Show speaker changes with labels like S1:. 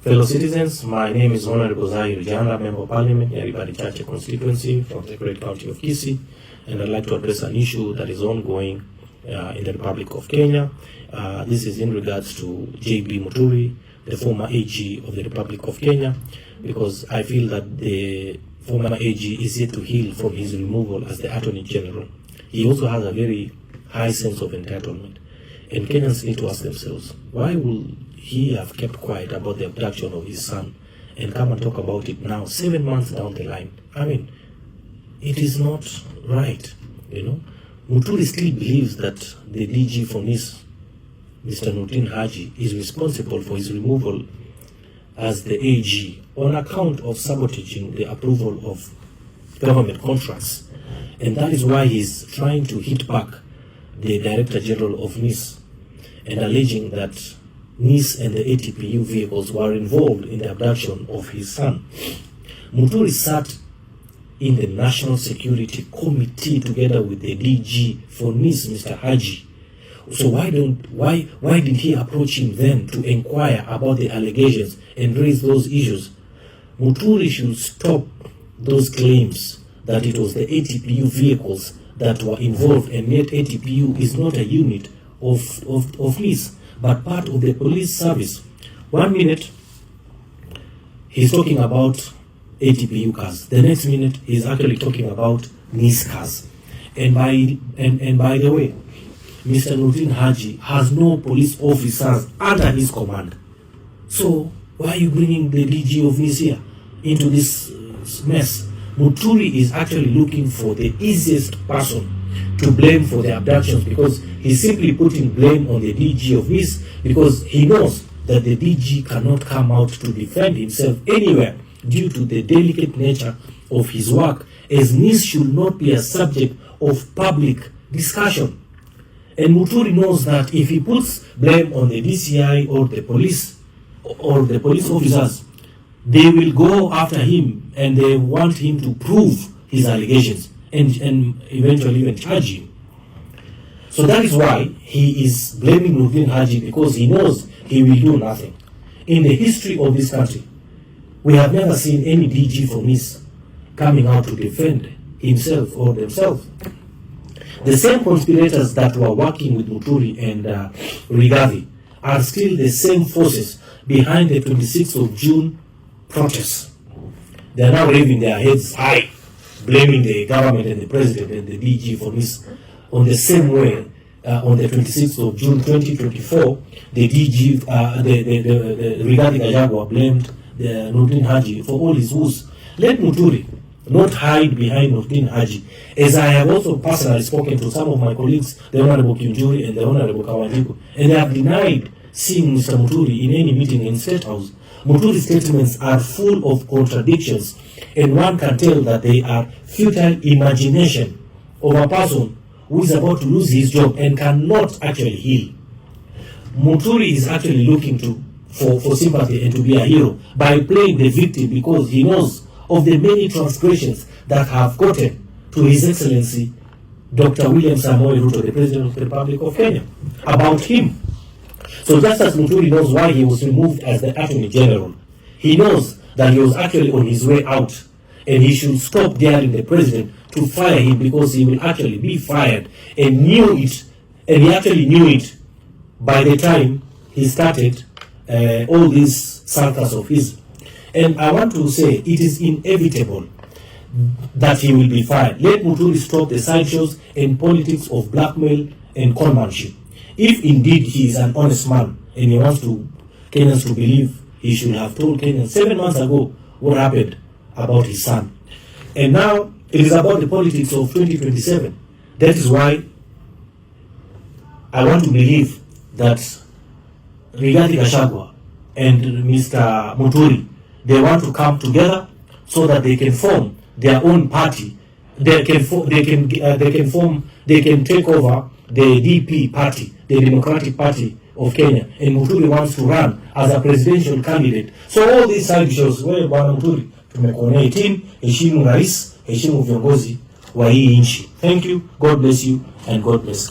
S1: Fellow citizens, my name is Honorable Zaheer Jhanda, Member of Parliament, Yaribari Chache constituency from the great county of Kisii, and I'd like to address an issue that is ongoing in the Republic of Kenya. This is in regards to JB Muturi, the former AG of the Republic of Kenya, because I feel that the former AG is yet to heal from his removal as the Attorney General. He also has a very high sense of entitlement. And Kenyans need to ask themselves, why will he have kept quiet about the abduction of his son and come and talk about it now, 7 months down the line? I mean, it is not right, you know. Muturi still believes that the DG for NIS, Mr. Nordin Haji, is responsible for his removal as the AG on account of sabotaging the approval of government contracts. And that is why he's trying to hit back the Director General of NIS and alleging that NIS and the ATPU vehicles were involved in the abduction of his son. Muturi sat in the National Security Committee together with the DG for NIS, Mr. Haji. So why did he approach him then to inquire about the allegations and raise those issues? Muturi should stop those claims that it was the ATPU vehicles that were involved, and yet ATPU is not a unit of NIS, but part of the police service. 1 minute he's talking about ATPU cars, the next minute he's actually talking about NIS cars. And by the way, Mr. Nordin Haji has no police officers under his command. So why are you bringing the DG of NIS here into this mess? Muturi is actually looking for the easiest person to blame for the abductions, because he's simply putting blame on the DG of NIS, because he knows that the DG cannot come out to defend himself anywhere due to the delicate nature of his work, as NIS should not be a subject of public discussion. And Muturi knows that if he puts blame on the DCI or the police officers, they will go after him and they want him to prove his allegations and eventually even charge him. So that is why he is blaming Nordin Haji, because he knows he will do nothing. In the history of this country, we have never seen any DG for NIS coming out to defend himself or themselves. The same conspirators that were working with Muturi and Rigathi are still the same forces behind the 26th of June protests. They are now raising their heads high, blaming the government and the president and the DG for NIS. On the same way, on the 26th of June 2024, the DG, the Rigathi Gachagua blamed the Nordin Haji for all his woes. Let Muturi not hide behind Nordin Haji, as I have also personally spoken to some of my colleagues, the Honorable Kinjuri and the Honorable Kawanjiku, and they have denied seeing Mr. Muturi in any meeting in State House. Muturi's statements are full of contradictions, and one can tell that they are futile imagination of a person who is about to lose his job and cannot actually heal. Muturi is actually looking for sympathy and to be a hero by playing the victim, because he knows of the many transgressions that have gotten to His Excellency Dr. William Samoei Ruto, the President of the Republic of Kenya, about him. So just as Muturi knows why he was removed as the Attorney General, he knows that he was actually on his way out, and he should stop daring the President to fire him, because he will actually be fired, and knew it, and he actually knew it by the time he started all these circus of his. And I want to say it is inevitable that he will be fired. Let Muturi stop the sideshows and politics of blackmail and conmanship. If indeed he is an honest man and he wants Kenyans to believe, he should have told Kenyans 7 months ago what happened about his son. And now it is about the politics of 2027. That is why I want to believe that Rigathi Gachagua and Mr. Muturi, they want to come together so that they can form their own party. They can take over the DP party, the Democratic Party of Kenya, and Muturi wants to run as a presidential candidate. So all these side shows, wewe bwana Muturi, tumekuonea 18, heshimu rais, heshimu viongozi wa hii nchi. Thank you, God bless you, and God bless